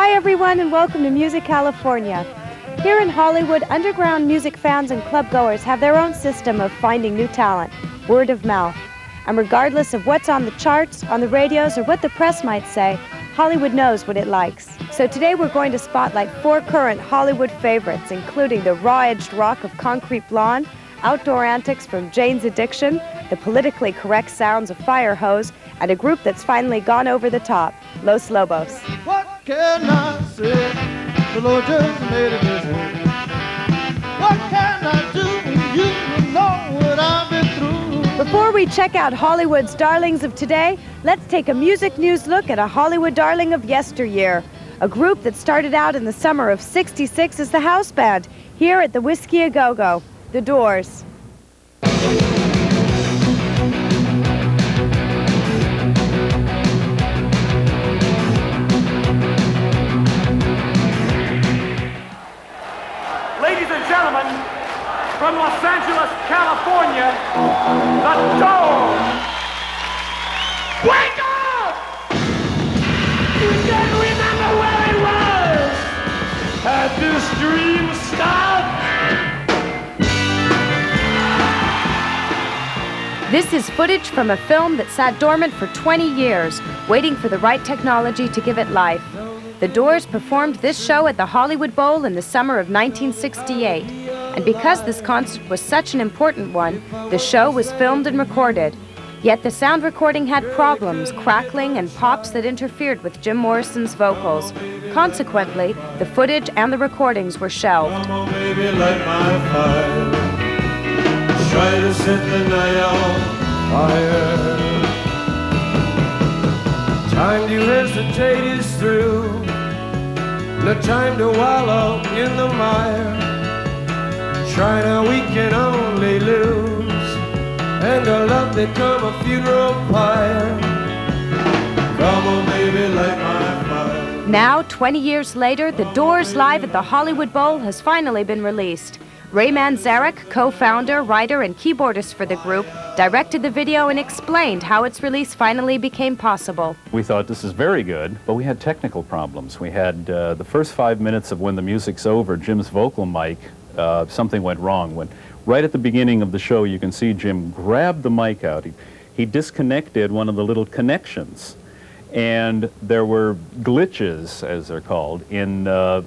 Everyone, and welcome to Musicalifornia. Here in Hollywood, underground music fans and club-goers have their own system of finding new talent, word of mouth. And regardless of what's on the charts, on the radios, or what the press might say, Hollywood knows what it likes. So today we're going to spotlight 4 current Hollywood favorites, including the raw-edged rock of Concrete Blonde, outdoor antics from Jane's Addiction, the politically correct sounds of Firehose, and a group that's finally gone over the top, Los Lobos. What can I say? The Lord just made it this way. What can I do? You know what I've been through. Before we check out Hollywood's darlings of today, let's take a music news look at a Hollywood darling of yesteryear. A group that started out in the summer of '66 as the house band, here at the Whiskey A Go-Go, The Doors. From Los Angeles, California, The Doors. Wake up! You can remember where it was. Had this dream stopped? This is footage from a film that sat dormant for 20 years, waiting for the right technology to give it life. The Doors performed this show at the Hollywood Bowl in the summer of 1968. And because this concert was such an important one, the show was filmed and recorded. Yet the sound recording had problems, crackling and pops that interfered with Jim Morrison's vocals. Consequently, the footage and the recordings were shelved. Come on, baby, light my fire. Try to set the night on fire. Time to hesitate is through. No time to wallow in the mire. Try now, we can only lose, and our love become a funeral pyre. Come on, baby, light my fire. Now, 20 years later, The Doors live at the Hollywood Bowl has finally been released. Ray Manzarek, co-founder, writer, and keyboardist for the group, directed the video and explained how its release finally became possible. We thought this is very good, but we had technical problems. We had the first 5 minutes of When the Music's Over, Jim's vocal mic, something went wrong. Right at the beginning of the show, you can see Jim grab the mic out. He disconnected one of the little connections, and there were glitches, as they're called, in the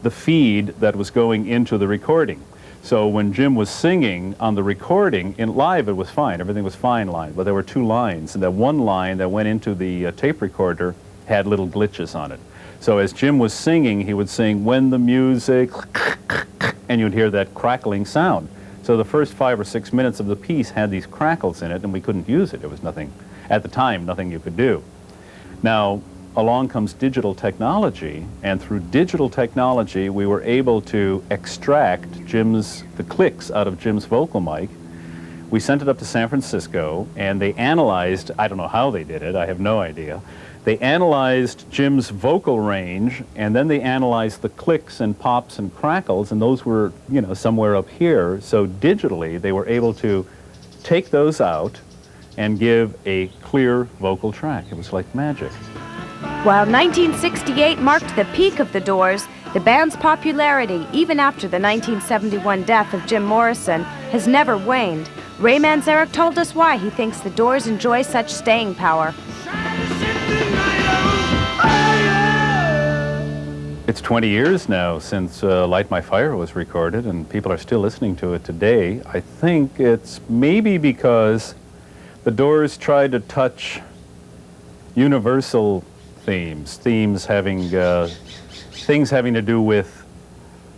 feed that was going into the recording. So when Jim was singing on the recording, in live it was fine, everything was fine line, but there were 2 lines, and that one line that went into the tape recorder had little glitches on it. So as Jim was singing, he would sing, "When the music," and you'd hear that crackling sound. So the first 5 or 6 minutes of the piece had these crackles in it, and we couldn't use it. It was nothing, at the time, nothing you could do. Now, along comes digital technology, and through digital technology, we were able to extract the clicks out of Jim's vocal mic. We sent it up to San Francisco, and they analyzed, I don't know how they did it, I have no idea. They analyzed Jim's vocal range, and then they analyzed the clicks and pops and crackles, and those were, somewhere up here. So digitally, they were able to take those out and give a clear vocal track. It was like magic. While 1968 marked the peak of The Doors, the band's popularity, even after the 1971 death of Jim Morrison, has never waned. Ray Manzarek told us why he thinks The Doors enjoy such staying power. It's 20 years now since Light My Fire was recorded, and people are still listening to it today. I think it's maybe because The Doors tried to touch universal things having things having to do with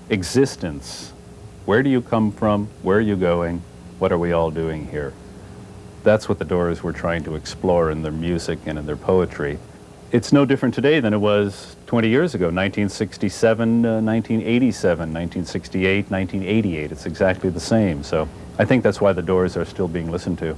existence. Where do you come from? Where are you going? What are we all doing here? That's what the Doors were trying to explore in their music and in their poetry. it's no different today than it was 20 years ago, 1967, 1987, 1968, 1988. It's exactly the same. So I think that's why the Doors are still being listened to.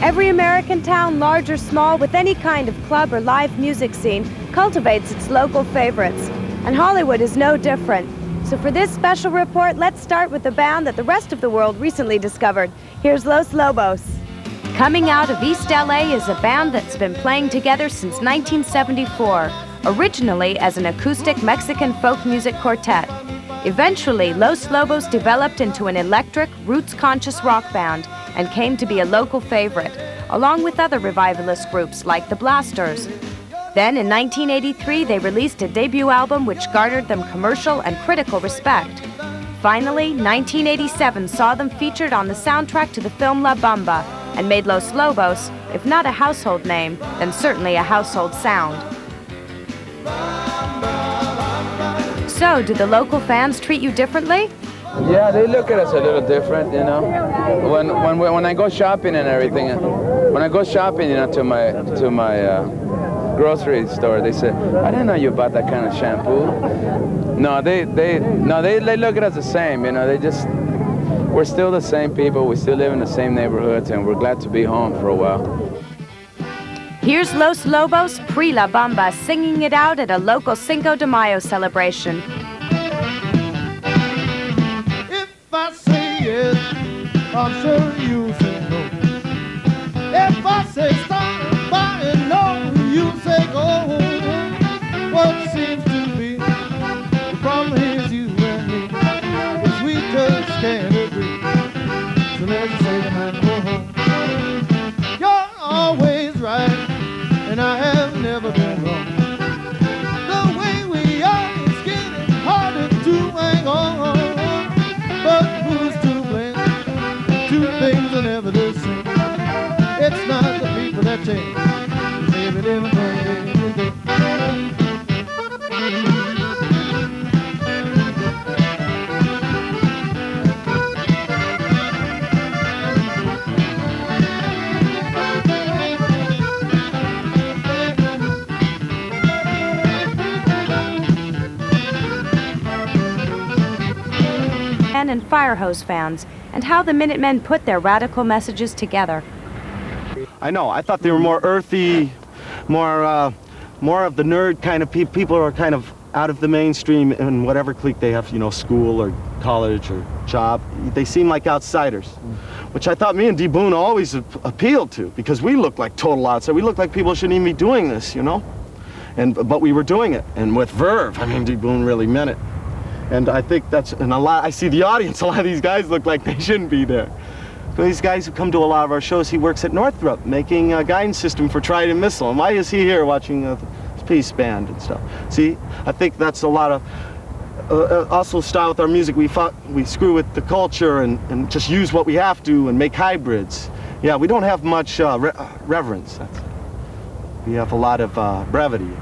Every American town, large or small, with any kind of club or live music scene, cultivates its local favorites. And Hollywood is no different. So for this special report, let's start with a band that the rest of the world recently discovered. Here's Los Lobos. Coming out of East LA is a band that's been playing together since 1974, originally as an acoustic Mexican folk music quartet. Eventually, Los Lobos developed into an electric, roots-conscious rock band and came to be a local favorite, along with other revivalist groups like the Blasters. Then, in 1983, they released a debut album which garnered them commercial and critical respect. Finally, 1987 saw them featured on the soundtrack to the film La Bamba and made Los Lobos, if not a household name, then certainly a household sound. So, do the local fans treat you differently? Yeah, they look at us a little different, you know. When I go shopping and everything, when I go shopping, you know, to my grocery store, they say, "I didn't know you bought that kind of shampoo." No, they look at us the same, you know. We're still the same people. We still live in the same neighborhoods, and we're glad to be home for a while. Here's Los Lobos pre-La Bamba singing it out at a local Cinco de Mayo celebration. If I say yes, I'm sure you say no. If I say stop by no, you say go. What seems to be the problem is you and me, 'cause we just can't agree. So let's say the man go home. You're always right, and I have never been wrong. The way we are is getting harder to hang on. But who's to blame? Two things are never the same. It's not the people that change. Maybe they will change. And FIREHOSE fans, and how the Minutemen put their radical messages together. I know. I thought they were more earthy, more of the nerd kind of people who are kind of out of the mainstream in whatever clique they have, you know, school or college or job. They seem like outsiders, which I thought me and D. Boone always appealed to, because we look like total outsiders. We look like people who shouldn't even be doing this, you know? But we were doing it, and with verve. I mean, D. Boone really meant it. And I think that's, and I see the audience, a lot of these guys look like they shouldn't be there. These guys who come to a lot of our shows, he works at Northrop, making a guidance system for Trident Missile. And why is he here watching the Peace Band and stuff? See, I think that's a lot of, also style with our music. We screw with the culture and just use what we have to and make hybrids. Yeah, we don't have much reverence. We have a lot of brevity.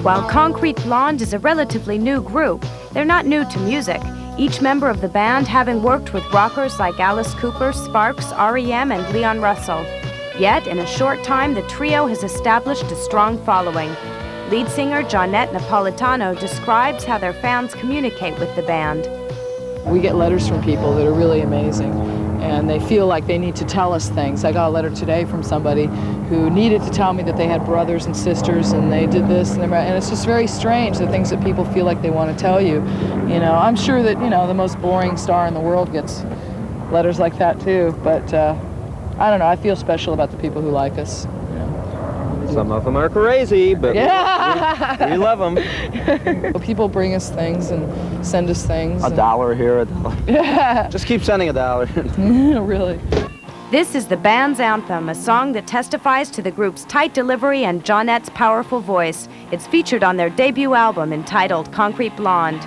While Concrete Blonde is a relatively new group, they're not new to music, each member of the band having worked with rockers like Alice Cooper, Sparks, R.E.M., and Leon Russell. Yet, in a short time, the trio has established a strong following. Lead singer Johnette Napolitano describes how their fans communicate with the band. We get letters from people that are really amazing, and they feel like they need to tell us things. I got a letter today from somebody who needed to tell me that they had brothers and sisters and they did this, and it's just very strange, the things that people feel like they want to tell you. You know, I'm sure that, you know, the most boring star in the world gets letters like that too, but I don't know, I feel special about the people who like us. You know. Some of them are crazy, but yeah. we love them. People bring us things and send us things. $1 here, $1. Yeah. Just keep sending $1. Really. This is the band's anthem, a song that testifies to the group's tight delivery and Johnette's powerful voice. It's featured on their debut album entitled Concrete Blonde.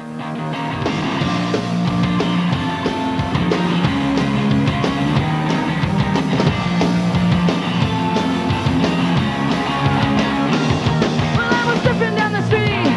Well, I was drifting down the street,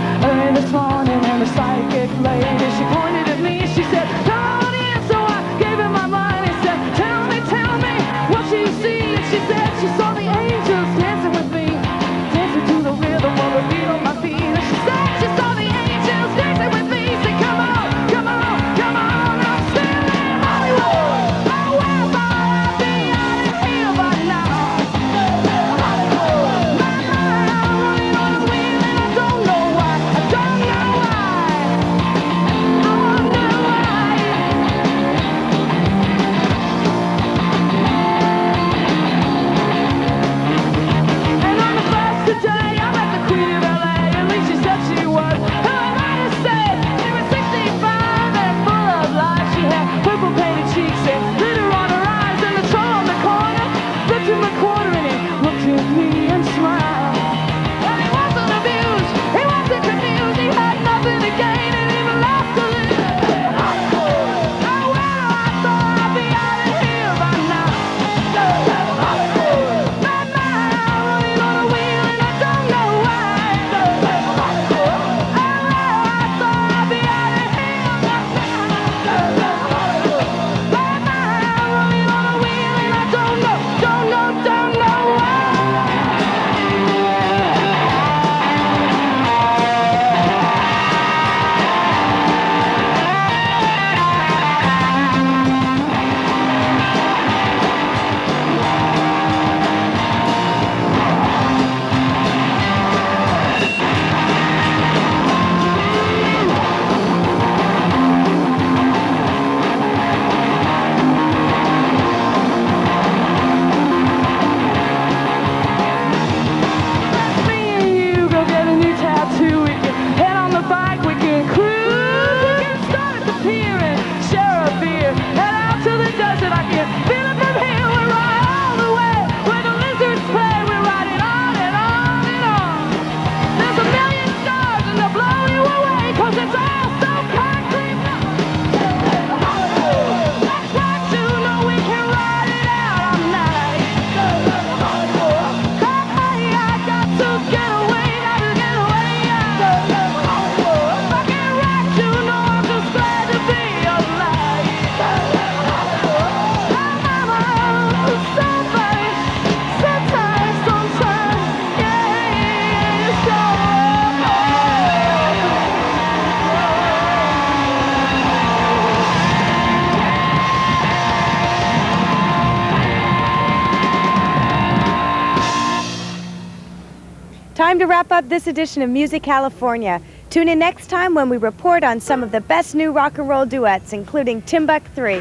wrap up this edition of Musicalifornia. Tune in next time when we report on some of the best new rock and roll duets, including Timbuk 3.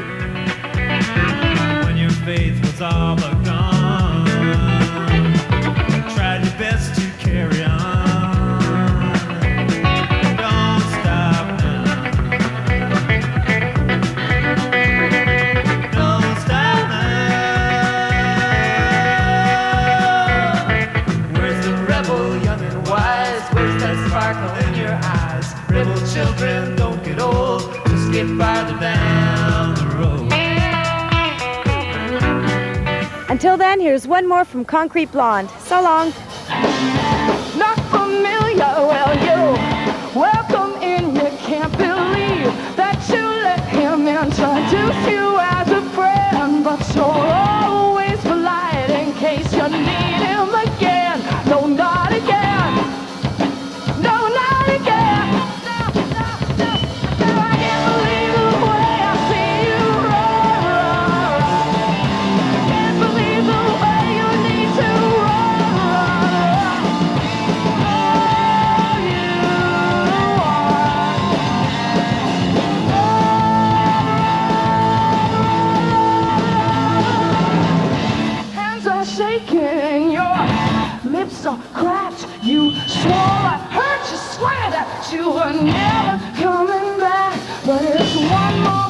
When your faith was all but gone, tried your best to carry on. Don't stop now. Don't stop now. Where's the rebel, young and wise? Where's that sparkle in your eyes? Rebel children don't get old, just get farther down the road. Until then, here's one more from Concrete Blonde. So long. Not familiar, well, you welcome in, you can't believe that you let him introduce you as a friend, but you're always polite in case you need him again. No, not again. No, not again. No, no, no, no, I can't believe the way I see you run. Can't believe the way you need to run. Oh, you are. Hands are shaking, your lips are cracked. You swore I hurt you, swear that you were never coming back. But it's one more